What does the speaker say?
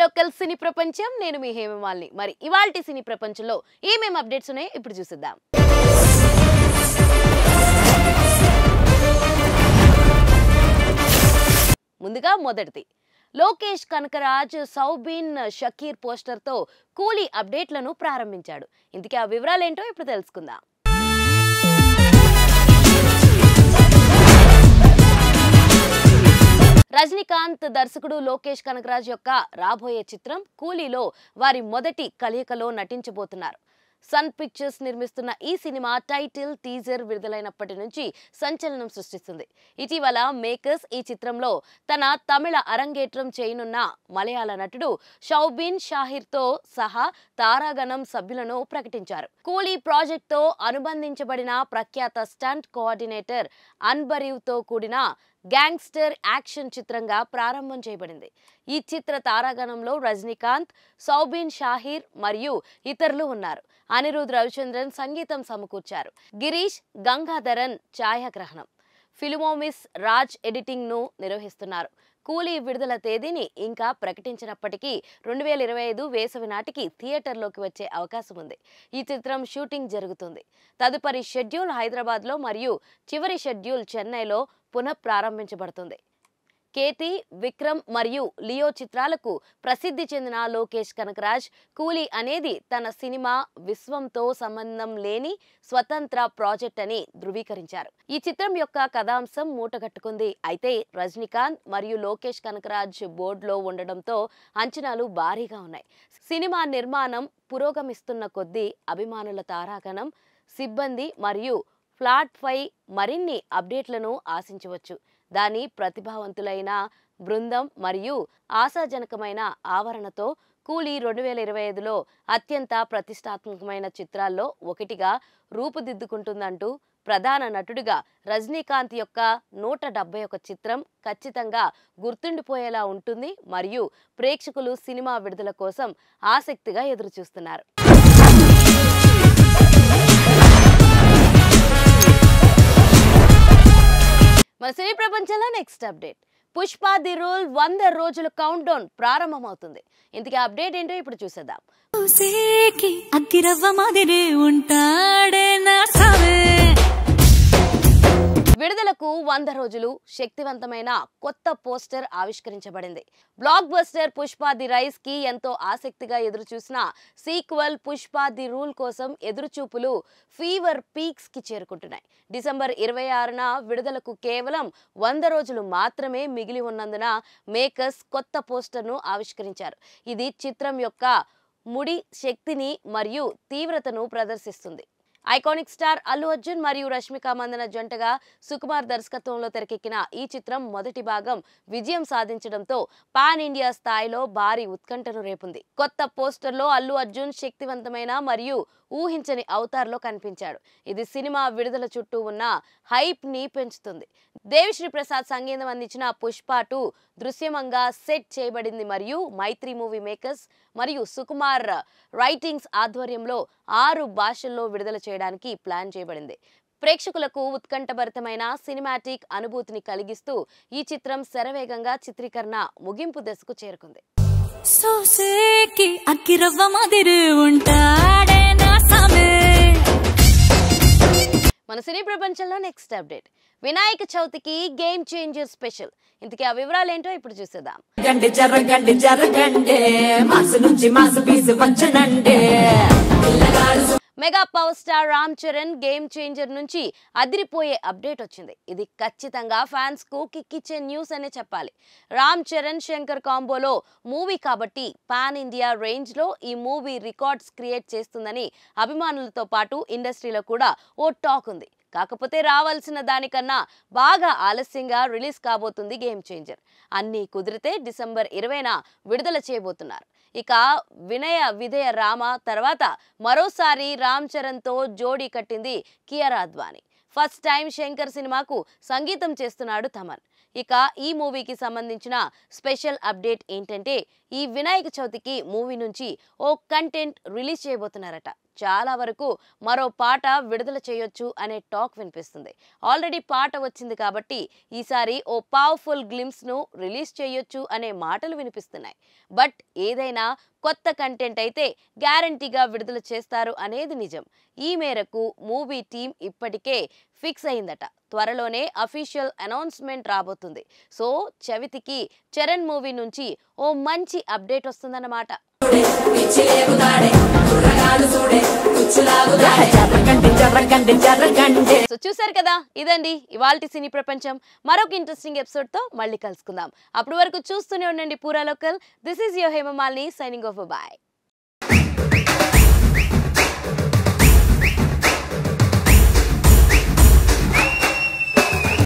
Local సినీ ప్రపంచం నేను మీ హేమమాలిని మరి ఇవాల్టి సినీ ప్రపంచంలో ఏమేం అప్డేట్స్ ఉన్నాయో ఇప్పుడు చూసేద్దాం ముందుగా మొదటిది లోకేష్ కనకరాజ్ సౌబిన్ షకీర్ పోస్టర్ తో కూలీ అప్డేట్లను ప్రారంభించాడు ఇంతకీ ఆ వివరాలు ఏంటో ఇప్పుడు తెలుసుకుందాం రజనీకాంత్ దర్శకుడు లోకేష్ కనకరాజ్ యొక్క రాబోయే చిత్రం కూలీలో వారి మొదటి కలయికలో నటించబోతున్నారు సన్ పిక్చర్స్ నిర్మిస్తున్న ఈ సినిమా టైటిల్ టీజర్ విడుదలైనప్పటి నుంచి సంచలనం సృష్టిస్తుంది ఇటీవల మేకర్స్ ఈ చిత్రంలో తన తమిళ అరంగేట్రం చేయనున్న మలయాళ నటుడు షౌబిన్ షాహిర్ తో సహా తారాగణం సభ్యులను ప్రకటించారు కూలీ ప్రాజెక్ట్ తో అనుబంధించబడిన ప్రఖ్యాత స్టంట్ కోఆర్డినేటర్ అన్బరీవ్ తో కూడిన గ్యాంగ్స్టర్ యాక్షన్ చిత్రంగా ప్రారంభం చేయబడింది ఈ చిత్ర తారాగణంలో రజనీకాంత్ సౌబిన్ షాహిర్ మరియు ఇతరులు ఉన్నారు అనిరుద్ రవిచంద్రన్ సంగీతం సమకూర్చారు గిరీష్ గంగాధరన్ ఛాయాగ్రహణం ఫిల్మోమిస్ రాజ్ ఎడిటింగ్ ను నిర్వహిస్తున్నారు కూలీ విడుదల తేదీని ఇంకా ప్రకటించినప్పటికీ 2025 వేసవి నాటికి థియేటర్లోకి వచ్చే అవకాశం ఉంది ఈ చిత్రం షూటింగ్ జరుగుతుంది తదుపరి షెడ్యూల్ హైదరాబాద్లో మరియు చివరి షెడ్యూల్ చెన్నైలో పునః ప్రారంభించబడుతుంది కేతి విక్రమ్ మరియు లియో చిత్రాలకు ప్రసిద్ధి చెందిన లోకేష్ కనకరాజ్ కూలీ అనేది తన సినిమా విశ్వంతో సంబంధం లేని స్వతంత్ర ప్రాజెక్ట్ అని ధృవీకరించారు ఈ చిత్రం యొక్క కథాంశం మూటగట్టుకుంది అయితే రజనీకాంత్ మరియు లోకేష్ కనకరాజ్ బోర్డులో ఉండడంతో అంచనాలు భారీగా ఉన్నాయి సినిమా నిర్మాణం పురోగమిస్తున్న కొద్దీ అభిమానుల తారాగణం సిబ్బంది మరియు ఫ్లాట్ పై మరిన్ని అప్డేట్లను ఆశించవచ్చు దాని ప్రతిభావంతులైన బృందం మరియు ఆశాజనకమైన ఆవరణతో కూలీ 2025లో అత్యంత ప్రతిష్టాత్మకమైన చిత్రాల్లో ఒకటిగా రూపుదిద్దుకుంటుందంటూ ప్రధాన నటుడిగా రజనీకాంత్ యొక్క 171 చిత్రం ఖచ్చితంగా గుర్తుండిపోయేలా ఉంటుంది మరియు ప్రేక్షకులు సినిమా విడుదల కోసం ఆసక్తిగా ఎదురుచూస్తున్నారు మన సినీ ప్రపంచంలో next update Pushpa the rule 100 రోజుల కౌంట్ డౌన్ ప్రారంభమవుతుంది ఇంతకీ అప్డేట్ ఏంటో ఇప్పుడు చూసేద్దాం విడుదలకు 100 రోజులు శక్తివంతమైన కొత్త పోస్టర్ ఆవిష్కరించబడింది blockbuster Pushpa the rise కి ఎంతో ఆసక్తిగా ఎదురుచూసిన సీక్వెల్ పుష్ప ది రూల్ కోసం ఎదురుచూపులు ఫీవర్ పీక్స్ కి చేరుకుంటున్నాయి డిసెంబర్ 26న విడుదలకు కేవలం 100 రోజులు మాత్రమే మిగిలి ఉన్నందున మేకర్స్ కొత్త పోస్టర్ను ఆవిష్కరించారు ఇది చిత్రం యొక్క ముడి శక్తిని మరియు తీవ్రతను ప్రదర్శిస్తుంది ఐకానిక్ స్టార్ అల్లు అర్జున్ మరియు రష్మిక మందన జంటగా సుకుమార్ దర్శకత్వంలో తెరకెక్కిన ఈ చిత్రం మొదటి భాగం విజయం సాధించడంతో పాన్ ఇండియా స్థాయిలో భారీ ఉత్కంఠను రేపుంది కొత్త పోస్టర్లో అల్లు అర్జున్ శక్తివంతమైన మరియు ఊహించని అవతార్లో కనిపించాడు ఇది సినిమా విడుదల చుట్టూ ఉన్న హైప్ ని పెంచుతుంది దేవిశ్రీ ప్రసాద్ సంగీతం అందించిన పుష్ప 2 దృశ్యమంగా సెట్ చేయబడింది మరియు మైత్రి మూవీ మేకర్స్ మరియు సుకుమార్ రైటింగ్స్ ఆధ్వర్యంలో 6 భాషల్లో విడుదల చేయడానికి ప్లాన్ చేయబడింది ప్రేక్షకులకు ఉత్కంఠభరితమైన సినిమాటిక్ అనుభూతిని కలిగిస్తూ ఈ చిత్రం శరవేగంగా చిత్రీకరణ ముగింపు దశకు చేరుకుంది మన సినీ ప్రపంచంలో నెక్స్ట్ అప్డేట్ వినాయక చవితికి గేమ్ చేంజర్ స్పెషల్ ఇంతకీ ఆ వివరాలు ఏంటో ఇప్పుడు చూసేద్దాం mega power star Ram Charan game changer నుంచి అదిరిపోయే అప్డేట్ వచ్చింది ఇది ఖచ్చితంగా ఫ్యాన్స్ కు కిక్కిచ్చే న్యూస్ అనే చెప్పాలి రామ్ చరణ్ శంకర్ కాంబోలో మూవీ కాబట్టి పాన్ ఇండియా రేంజ్ లో ఈ మూవీ రికార్డ్స్ క్రియేట్ చేస్తుందని అభిమానులతో పాటు ఇండస్ట్రీలో కూడా ఓ టాక్ ఉంది కాకపోతే రావాల్సిన దానికన్నా బాగా ఆలస్యంగా రిలీజ్ కాబోతుంది గేమ్ చేంజర్ అన్నీ కుదిరితే డిసెంబర్ 20న విడుదల చేయబోతున్నారు ఇక వినయ విధేయ రామ తర్వాత మరోసారి రామ్ చరణ్ తో జోడీ కట్టింది కియారా అద్వానీ ఫస్ట్ టైం శంకర్ సినిమాకు సంగీతం చేస్తున్నాడు తమన్ ఇక ఈ మూవీకి సంబంధించిన స్పెషల్ అప్డేట్ ఏంటంటే ఈ వినాయక చవితికి మూవీ నుంచి ఓ కంటెంట్ రిలీజ్ చేయబోతున్నారట చాలా వరకు మరో పాట విడుదల చేయొచ్చు అనే టాక్ వినిపిస్తుంది. ఆల్రెడీ పాట వచ్చింది కాబట్టి ఈసారి ఓ పవర్ఫుల్ గ్లిమ్స్ ను రిలీజ్ చేయొచ్చు అనే మాటలు వినిపిస్తున్నాయి. బట్ ఏదైనా కొత్త కంటెంట్ అయితే గ్యారంటీగా విడుదల చేస్తారు అనేది నిజం. ఈ మేరకు మూవీ టీం ఇప్పటికే ఫిక్స్ అయిందట. త్వరలోనే అఫీషియల్ అనౌన్స్మెంట్ రాబోతుంది. సో చవితికి చరణ్ మూవీ నుంచి ఓ మంచి అప్డేట్ వస్తుందన్నమాట. సో చూసారు కదా, ఇదండి ఇవాల్టి సినీ ప్రపంచం. మరొక ఇంట్రెస్టింగ్ ఎపిసోడ్ తో మళ్ళీ కలుసుకుందాం. అప్పటి వరకు చూస్తూనే ఉండండి పూరా local. This is your Hemamalini signing off. Bye.